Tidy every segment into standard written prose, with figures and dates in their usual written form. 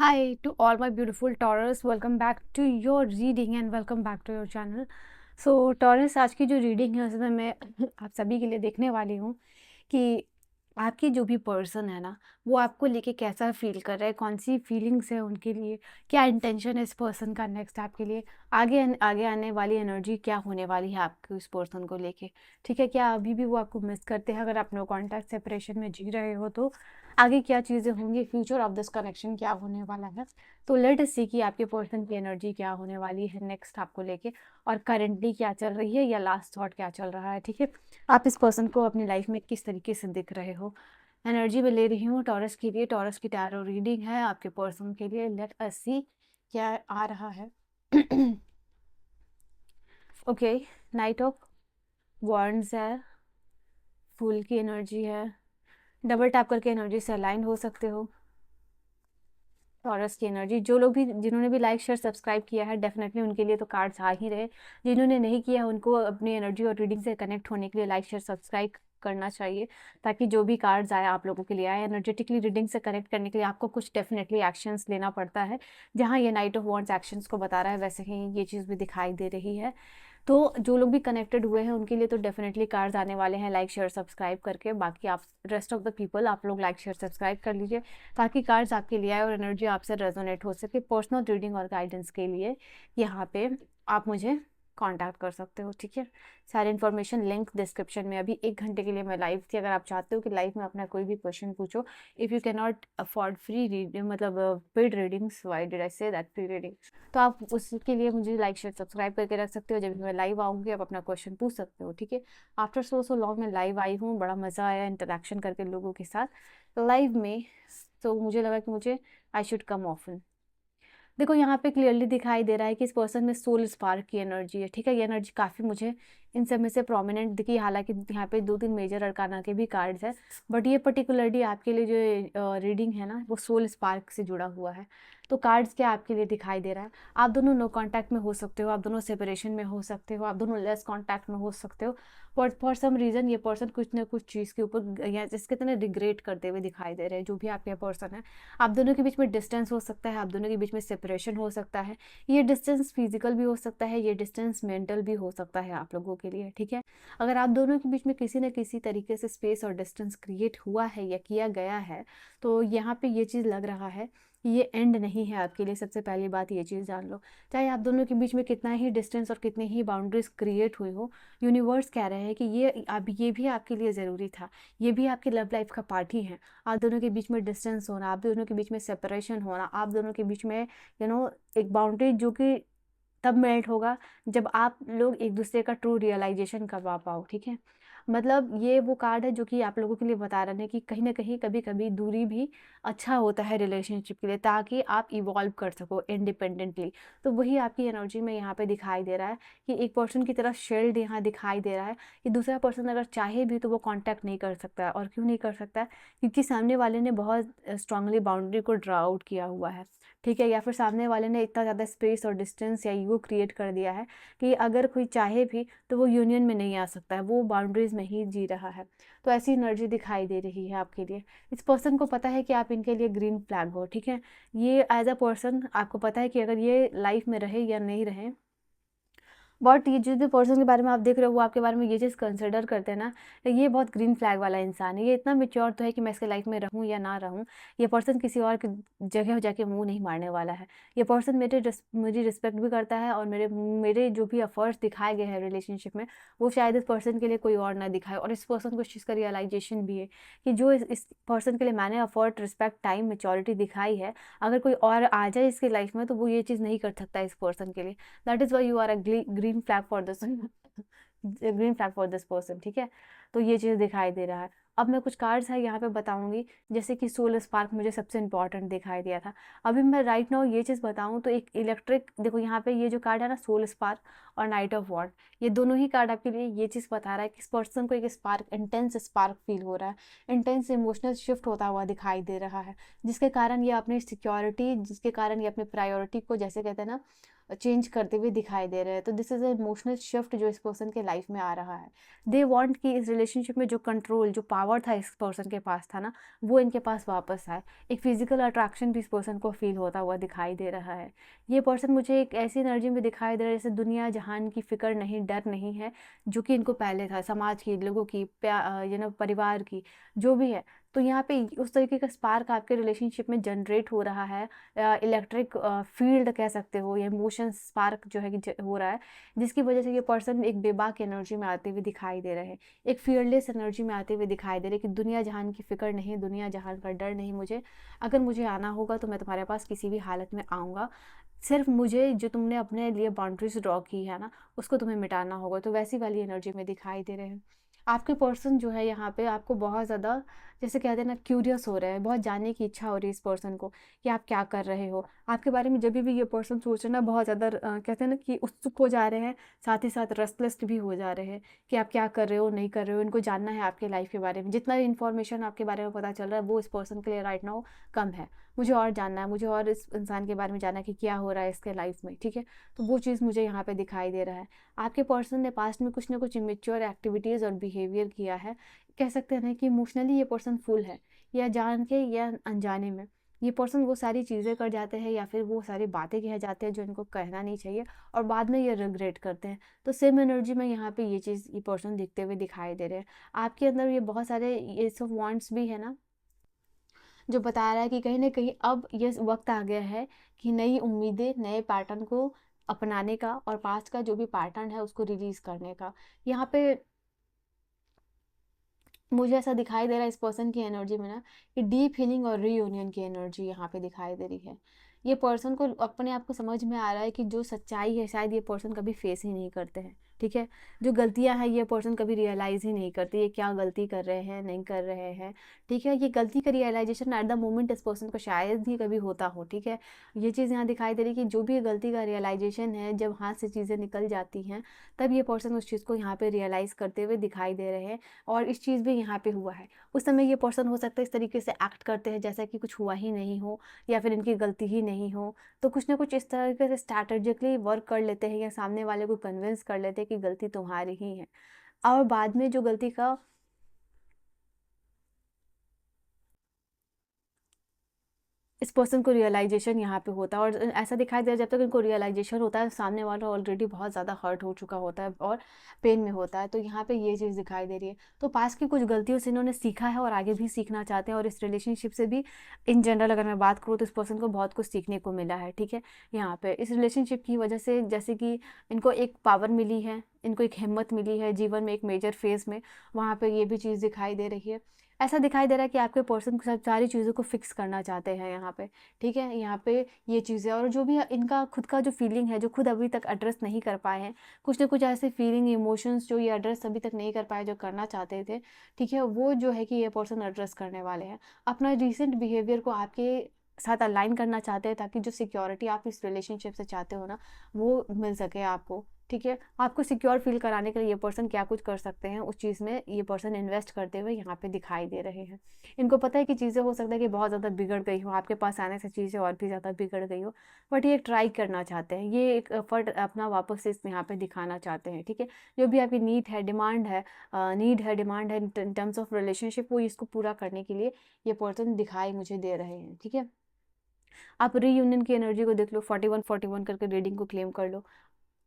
Hi to all my beautiful Taurus, welcome back to your reading and welcome back to your channel. So Taurus, आज की जो reading है उसमें मैं आप सभी के लिए देखने वाली हूँ कि आपकी जो भी पर्सन है ना, वो आपको लेके कैसा फील कर रहा है, कौन सी फीलिंग्स है उनके लिए, क्या इंटेंशन है इस पर्सन का नेक्स्ट आपके लिए, आगे आने वाली एनर्जी क्या होने वाली है आपको इस पर्सन को लेके। ठीक है, क्या अभी भी वो आपको मिस करते हैं? अगर आप नो कॉन्टैक्ट सेपरेशन में जी रहे हो तो आगे क्या चीज़ें होंगी, फ्यूचर ऑफ दिस कनेक्शन क्या होने वाला है। तो लेट अस सी कि आपके पर्सन की एनर्जी क्या होने वाली है नेक्स्ट आपको लेके, और करंटली क्या चल रही है या लास्ट थॉट क्या चल रहा है। ठीक है, आप इस पर्सन को अपनी लाइफ में किस तरीके से दिख रहे हो। एनर्जी में ले रही हूँ टॉरस के लिए, टॉरस की टैरो रीडिंग है आपके पर्सन के लिए। लेट अस सी क्या आ रहा है। ओके, नाइट ऑफ वॉन्ड्स है, फूल की एनर्जी है। डबल टैप करके एनर्जी से अलाइन हो सकते हो। टॉरस की एनर्जी, जो लोग भी जिन्होंने भी लाइक शेयर सब्सक्राइब किया है डेफिनेटली उनके लिए तो कार्ड्स आ ही रहे। जिन्होंने नहीं किया उनको अपनी एनर्जी और रीडिंग से कनेक्ट होने के लिए लाइक शेयर सब्सक्राइब करना चाहिए, ताकि जो भी कार्ड्स आए आप लोगों के लिए आए। एनर्जेटिकली रीडिंग से कनेक्ट करने के लिए आपको कुछ डेफिनेटली एक्शंस लेना पड़ता है। जहाँ ये नाइट ऑफ वॉन्ड्स एक्शंस को बता रहा है, वैसे ही ये चीज़ भी दिखाई दे रही है। तो जो लोग भी कनेक्टेड हुए हैं उनके लिए तो डेफिनेटली कार्ड्स आने वाले हैं लाइक शेयर सब्सक्राइब करके। बाकी आप रेस्ट ऑफ द पीपल, आप लोग लाइक शेयर सब्सक्राइब कर लीजिए ताकि कार्ड्स आपके लिए आए और एनर्जी आपसे रेजोनेट हो सके। पर्सनल रीडिंग और गाइडेंस के लिए यहाँ पे आप मुझे कांटेक्ट कर सकते हो। ठीक है, सारी इन्फॉर्मेशन लिंक डिस्क्रिप्शन में। अभी 1 घंटे के लिए मैं लाइव थी। अगर आप चाहते हो कि लाइव में अपना कोई भी क्वेश्चन पूछो, if you can not afford free reading, मतलब paid readings, why did I say that, free reading, तो आप उसके लिए मुझे लाइक शेयर सब्सक्राइब करके रख सकते हो। जब भी मैं लाइव आऊँगी आप अपना क्वेश्चन पूछ सकते हो। ठीक है, आफ्टर सो लॉन्ग मैं लाइव आई हूँ, बड़ा मज़ा आया इंटरेक्शन करके लोगों के साथ लाइव में। तो मुझे लगा कि मुझे आई शुड कम ऑफन। देखो यहाँ पे क्लियरली दिखाई दे रहा है कि इस पर्सन में सोल स्पार्क की एनर्जी है। ठीक है, ये एनर्जी काफ़ी मुझे इन सब में से प्रोमिनेंट दिखी। हालांकि यहाँ पे 2-3 मेजर अरकाना के भी कार्ड्स है, बट ये पर्टिकुलरली आपके लिए जो रीडिंग है ना, वो सोल स्पार्क से जुड़ा हुआ है। तो कार्ड्स क्या आपके लिए दिखाई दे रहा है? आप दोनों नो कांटेक्ट में हो सकते हो, आप दोनों सेपरेशन में हो सकते हो, आप दोनों लेस कांटेक्ट में हो सकते हो। फॉर सम रीज़न ये पर्सन कुछ ना कुछ चीज़ के ऊपर या जिसके तरह रिग्रेट करते हुए दिखाई दे रहे हैं। जो भी आपके पर्सन है, आप दोनों के बीच में डिस्टेंस हो सकता है, आप दोनों के बीच में सेपरेशन हो सकता है। ये डिस्टेंस फिजिकल भी हो सकता है, ये डिस्टेंस मेंटल भी हो सकता है आप लोगों के लिए। ठीक है, अगर आप दोनों के बीच में किसी न किसी तरीके से स्पेस और डिस्टेंस क्रिएट हुआ है या किया गया है, तो यहाँ पे ये चीज़ लग रहा है कि ये एंड नहीं है आपके लिए। सबसे पहली बात ये चीज़ जान लो, चाहे आप दोनों के बीच में कितना ही डिस्टेंस और कितनी ही बाउंड्रीज क्रिएट हुई हो, यूनिवर्स कह रहे हैं कि ये भी आपके लिए ज़रूरी था। ये भी आपकी लव लाइफ का पार्ट ही है। आप दोनों के बीच में डिस्टेंस होना, आप दोनों के बीच में सेपरेशन होना, आप दोनों के बीच में एक बाउंड्री जो कि तब मेल्ट होगा जब आप लोग एक दूसरे का ट्रू रियलाइजेशन करवा पाओ। ठीक है, मतलब ये वो कार्ड है जो कि आप लोगों के लिए बता रहे हैं कि कहीं ना कहीं कभी कभी दूरी भी अच्छा होता है रिलेशनशिप के लिए, ताकि आप इवॉल्व कर सको इंडिपेंडेंटली। तो वही आपकी एनर्जी में यहाँ पे दिखाई दे रहा है कि एक पर्सन की तरफ शेल्ड यहाँ दिखाई दे रहा है कि दूसरा पर्सन अगर चाहे भी तो वो कांटेक्ट नहीं कर सकता है। और क्यों नहीं कर सकता है? क्योंकि सामने वाले ने बहुत स्ट्रांगली बाउंड्री को ड्रा आउट किया हुआ है। ठीक है, या फिर सामने वाले ने इतना ज़्यादा स्पेस और डिस्टेंस या ईगो क्रिएट कर दिया है कि अगर कोई चाहे भी तो वो यूनियन में नहीं आ सकता है, वो बाउंड्रीज में ही जी रहा है। तो ऐसी एनर्जी दिखाई दे रही है आपके लिए। इस पर्सन को पता है कि आप इनके लिए ग्रीन फ्लैग हो। ठीक है, ये एज अ पर्सन आपको पता है कि अगर ये लाइफ में रहे या नहीं रहे, बट ये जिस भी पर्सन के बारे में आप देख रहे हो वो आपके बारे में ये चीज़ कंसिडर करते हैं ना, तो ये बहुत ग्रीन फ्लैग वाला इंसान है। ये इतना मेच्योर तो है कि मैं इसके लाइफ में रहूँ या ना रहूँ, ये पर्सन किसी और की जगह जाके मुंह नहीं मारने वाला है। ये पर्सन मेरी रिस्पेक्ट भी करता है, और मेरे मेरे जो भी एफर्ट्स दिखाए गए हैं रिलेशनशिप में, वो शायद इस पर्सन के लिए कोई और ना दिखाए। और इस पर्सन को इस चीज़ का रियलाइजेशन भी है कि जो इस पर्सन के लिए मैंने एफर्ट, रिस्पेक्ट, टाइम, मेच्योरिटी दिखाई है, अगर कोई और आ जाए इसकी लाइफ में तो वो ये चीज़ नहीं कर सकता इस पर्सन के लिए। That is why you are a green flag for this green flag for this person. ठीक है, तो ये चीज़ दिखाई दे रहा है। अब मैं कुछ कार्ड्स है यहाँ पे बताऊंगी, जैसे कि सोल स्पार्क मुझे सबसे इंपॉर्टेंट दिखाई दिया था। अभी मैं राइट नाउ ये चीज़ बताऊँ तो एक इलेक्ट्रिक, देखो यहाँ पे ये जो कार्ड है ना, सोल स्पार्क और नाइट ऑफ वॉर्ड, ये दोनों ही कार्ड आपके लिए ये चीज़ बता रहा है कि इस पर्सन को एक स्पार्क, इंटेंस स्पार्क फील हो रहा है, इंटेंस इमोशनल शिफ्ट होता हुआ दिखाई दे रहा है, जिसके कारण ये अपनी सिक्योरिटी, जिसके कारण ये अपनी प्रायोरिटी को, जैसे कहते हैं ना, चेंज करते हुए दिखाई दे रहे हैं। तो this is a emotional shift जो इस पर्सन के लाइफ में आ रहा है। दे वांट कि इस रिलेशनशिप में जो कंट्रोल, जो पावर था इस पर्सन के पास था ना, वो इनके पास वापस आए। एक फिजिकल अट्रैक्शन भी इस पर्सन को फील होता हुआ दिखाई दे रहा है। ये पर्सन मुझे एक ऐसी एनर्जी में दिखाई दे रहा है जैसे दुनिया जहान की फिक्र नहीं, डर नहीं है, जो कि इनको पहले था, समाज की, लोगों की, परिवार की, जो भी है। तो यहाँ पे उस तरीके का स्पार्क आपके रिलेशनशिप में जनरेट हो रहा है। इलेक्ट्रिक फील्ड कह सकते हो, या इमोशन स्पार्क जो है कि हो रहा है, जिसकी वजह से ये पर्सन एक बेबाक एनर्जी में आते हुए दिखाई दे रहे हैं, एक फियरलेस एनर्जी में आते हुए दिखाई दे रहे हैं कि दुनिया जहान की फिक्र नहीं, दुनिया जहान का डर नहीं मुझे। अगर मुझे आना होगा तो मैं तुम्हारे पास किसी भी हालत में आऊँगा। सिर्फ मुझे जो तुमने अपने लिए बाउंड्रीज ड्रॉ की है ना, उसको तुम्हें मिटाना होगा। तो वैसी वाली एनर्जी में दिखाई दे रहे हैं। आपके पर्सन जो है यहाँ पे आपको बहुत ज़्यादा, जैसे कहते हैं ना, क्यूरियस हो रहे हैं, बहुत जानने की इच्छा हो रही है इस पर्सन को कि आप क्या कर रहे हो। आपके बारे में जब भी ये पर्सन सोच रहे हैं ना, बहुत ज़्यादा कहते हैं ना कि उत्सुक हो जा रहे हैं, साथ ही साथ रेस्टलेस भी हो जा रहे हैं कि आप क्या कर रहे हो, नहीं कर रहे हो। इनको जानना है आपके लाइफ के बारे में। जितना भी इन्फॉर्मेशन आपके बारे में पता चल रहा है वो इस पर्सन के लिए राइट नाउ कम है। मुझे और जानना है, मुझे और इस इंसान के बारे में जानना है कि क्या हो रहा है इसके लाइफ में, ठीक है। तो वो चीज़ मुझे यहाँ पे दिखाई दे रहा है। आपके पर्सन ने पास्ट में कुछ ना कुछ इमेच्योर एक्टिविटीज़ और बिहेवियर किया है। कह सकते हैं ना कि इमोशनली ये पर्सन फुल है, या जान के या अनजाने में ये पर्सन वो सारी चीज़ें कर जाते हैं, या फिर वो सारी बातें कह जाते हैं जो इनको कहना नहीं चाहिए, और बाद में ये रिग्रेट करते हैं। तो सेम एनर्जी में यहाँ पे ये चीज़, ये पर्सन दिखते हुए दिखाई दे रहे हैं। आपके अंदर ये बहुत सारे ये सब वांट्स भी है ना, जो बता रहा है कि कहीं न कहीं अब ये वक़्त आ गया है कि नई उम्मीदें, नए पैटर्न को अपनाने का, और पास्ट का जो भी पैटर्न है उसको रिलीज़ करने का। यहाँ पे मुझे ऐसा दिखाई दे रहा है इस पर्सन की एनर्जी में ना, कि डीप हीलिंग और रीयूनियन की एनर्जी यहाँ पे दिखाई दे रही है। ये पर्सन को अपने आप को समझ में आ रहा है कि जो सच्चाई है शायद ये पर्सन कभी फेस ही नहीं करते हैं, ठीक है। जो गलतियाँ हैं ये पर्सन कभी रियलाइज़ ही नहीं करते, ये क्या गलती कर रहे हैं, नहीं कर रहे हैं, ठीक है। ये गलती का रियलाइजेशन एट द मोमेंट इस पर्सन को शायद ही कभी होता हो, ठीक है। ये चीज़ यहाँ दिखाई दे रही है कि जो भी ये गलती का रियलाइजेशन है, जब हाथ से चीज़ें निकल जाती हैं, तब ये पर्सन उस चीज़ को यहाँ पे रियलाइज़ करते हुए दिखाई दे रहे हैं। और इस चीज़ भी यहाँ पे हुआ है। उस समय ये पर्सन हो सकता है इस तरीके से एक्ट करते हैं जैसा कि कुछ हुआ ही नहीं हो, या फिर इनकी गलती ही नहीं हो। तो कुछ ना कुछ इस तरीके से स्ट्रैटेजिकली वर्क कर लेते हैं, या सामने वाले को कन्विंस कर लेते हैं कि गलती तुम्हारी ही है। और बाद में जो गलती का इस पर्सन को रियलाइजेशन यहाँ पे होता है, और ऐसा दिखाई दे रहा है जब तक इनको रियलाइजेशन होता है, सामने वाला ऑलरेडी बहुत ज़्यादा हर्ट हो चुका होता है और पेन में होता है। तो यहाँ पे ये चीज़ दिखाई दे रही है। तो पास्ट की कुछ गलतियों से इन्होंने सीखा है और आगे भी सीखना चाहते हैं, और इस रिलेशनशिप से भी इन जनरल अगर मैं बात करूँ तो इस पर्सन को बहुत कुछ सीखने को मिला है, ठीक है। यहाँ पे इस रिलेशनशिप की वजह से जैसे कि इनको एक पावर मिली है, इनको एक हिम्मत मिली है जीवन में, एक मेजर फेज़ में, वहाँ पे ये भी चीज़ दिखाई दे रही है। ऐसा दिखाई दे रहा है कि आपके पर्सन सब सारी चीज़ों को फिक्स करना चाहते हैं यहाँ पे, ठीक है। यहाँ पे ये चीज़ें, और जो भी इनका खुद का जो फीलिंग है, जो खुद अभी तक एड्रेस नहीं कर पाए हैं, कुछ ना कुछ ऐसे फीलिंग, इमोशंस जो ये एड्रेस अभी तक नहीं कर पाए, जो करना चाहते थे, ठीक है, वो जो है कि ये पर्सन एड्रेस करने वाले हैं। अपना रिसेंट बिहेवियर को आपके साथ अलाइन करना चाहते हैं, ताकि जो सिक्योरिटी आप इस रिलेशनशिप से चाहते हो ना, वो मिल सके आपको, ठीक है। आपको सिक्योर फील कराने के लिए ये पर्सन क्या कुछ कर सकते हैं, उस चीज़ में ये पर्सन इन्वेस्ट करते हुए यहाँ पे दिखाई दे रहे हैं। इनको पता है कि चीज़ें हो सकता है कि बहुत ज़्यादा बिगड़ गई हो, आपके पास आने से चीज़ें और भी ज़्यादा बिगड़ गई हो, बट ये ट्राई करना चाहते हैं, ये एक एफर्ट अपना वापस से इस यहाँ पे दिखाना चाहते हैं, ठीक है। जो भी आपकी नीड है, डिमांड है, डिमांड है इन टर्म्स ऑफ रिलेशनशिप, वो इसको पूरा करने के लिए ये पर्सन दिखाई मुझे दे रहे हैं, ठीक है। आप रीयूनियन की एनर्जी को देख लो, 41-41 करके रीडिंग को क्लेम कर लो।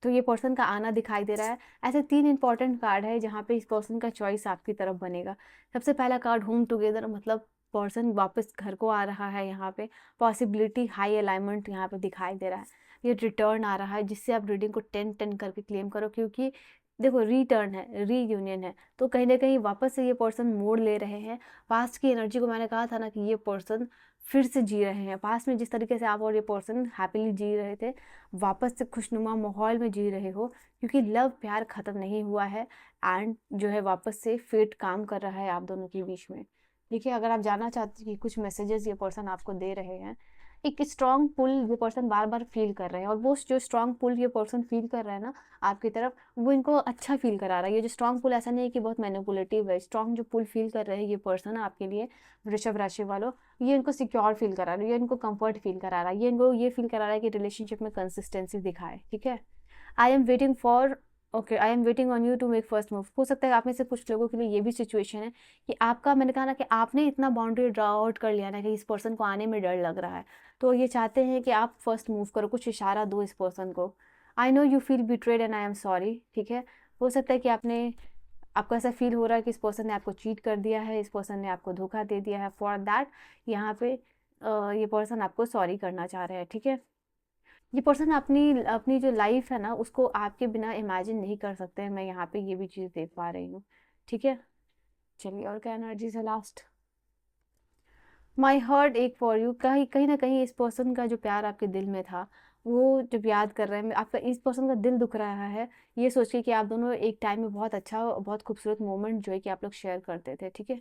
तो ये पर्सन का आना दिखाई दे रहा है। ऐसे 3 इंपॉर्टेंट कार्ड है जहाँ पे इस पर्सन का चॉइस आपकी तरफ बनेगा। सबसे पहला कार्ड होम टुगेदर, मतलब पर्सन वापस घर को आ रहा है यहाँ पे। पॉसिबिलिटी हाई अलाइनमेंट यहाँ पे दिखाई दे रहा है। ये रिटर्न आ रहा है, जिससे आप रीडिंग को 10-10 करके क्लेम करो, क्योंकि देखो रिटर्न है, रीयूनियन है, तो कहीं न कहीं वापस से ये पर्सन मोड़ ले रहे हैं। पास्ट की एनर्जी को मैंने कहा था ना कि ये पर्सन फिर से जी रहे हैं। पास्ट में जिस तरीके से आप और ये पर्सन हैप्पीली जी रहे थे, वापस से खुशनुमा माहौल में जी रहे हो, क्योंकि लव प्यार ख़त्म नहीं हुआ है, एंड जो है वापस से फेट काम कर रहा है आप दोनों के बीच में। देखिए, अगर आप जानना चाहते हैं कि कुछ मैसेजेस ये पर्सन आपको दे रहे हैं, एक स्ट्रॉन्ग पुल ये पर्सन बार बार फील कर रहे हैं, और वो जो स्ट्रॉन्ग पुल ये पर्सन फील कर रहा है ना आपकी तरफ, वो इनको अच्छा फील करा रहा है। ये जो स्ट्रॉन्ग पुल ऐसा नहीं है कि बहुत मैनिपुलेटिव है, स्ट्रॉन्ग जो पुल फील कर रहे हैं ये पर्सन आपके लिए, वृषभ राशि वालों, ये इनको सिक्योर फील करा रहा है, ये इनको कंफर्ट फील करा रहा है, ये इनको ये फील करा रहा है कि रिलेशनशिप में कंसिस्टेंसी दिखाए। ठीक है, I am waiting for, okay, I am waiting on you to make first move. हो सकता है आप में से कुछ लोगों के लिए ये भी सिचुएशन है कि आपका, मैंने कहा ना कि आपने इतना बाउंड्री ड्रा आउट कर लिया ना कि इस पर्सन को आने में डर लग रहा है, तो ये चाहते हैं कि आप फर्स्ट मूव करो, कुछ इशारा दो इस पर्सन को। I know you feel betrayed and I am sorry. ठीक है, हो सकता है कि आपको ऐसा फील हो रहा है कि इस पर्सन ने आपको चीट कर दिया है, इस पर्सन ने आपको धोखा दे दिया है, फॉर दैट यहाँ पे ये पर्सन आपको सॉरी करना चाह रहे हैं। ठीक है, ये पर्सन अपनी अपनी जो लाइफ है ना उसको आपके बिना इमेजिन नहीं कर सकते हैं, मैं यहाँ पे ये भी चीज़ देख पा रही हूँ। ठीक है, चलिए और क्या एनर्जीज है लास्ट। माई हार्ट एक फॉर यू, कहीं कहीं ना कहीं इस पर्सन का जो प्यार आपके दिल में था, वो जब याद कर रहे हैं, आपका इस पर्सन का दिल दुख रहा है ये सोच के कि आप दोनों एक टाइम में बहुत अच्छा बहुत खूबसूरत मोमेंट जो है कि आप लोग शेयर करते थे। ठीक है,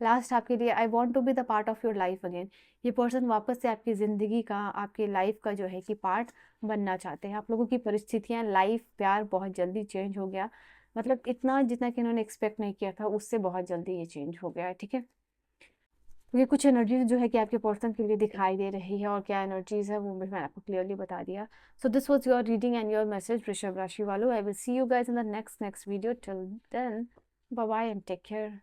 लास्ट आपके लिए, I want to be the part of your life again. ये पर्सन वापस से आपकी ज़िंदगी का, आपकी लाइफ का जो है कि पार्ट बनना चाहते हैं। आप लोगों की परिस्थितियाँ, लाइफ, प्यार बहुत जल्दी चेंज हो गया, मतलब इतना जितना कि इन्होंने एक्सपेक्ट नहीं किया था उससे बहुत जल्दी ये चेंज हो गया है। ठीक है, ये कुछ एनर्जीज जो है कि आपके पर्सन के लिए दिखाई दे रही है, और क्या एनर्जीज है वो भी मैंने आपको क्लियरली बता दिया। So this was your reading and your message वृषभ राशि वालों। I will see you guys in the next video. Till then, bye bye and take care.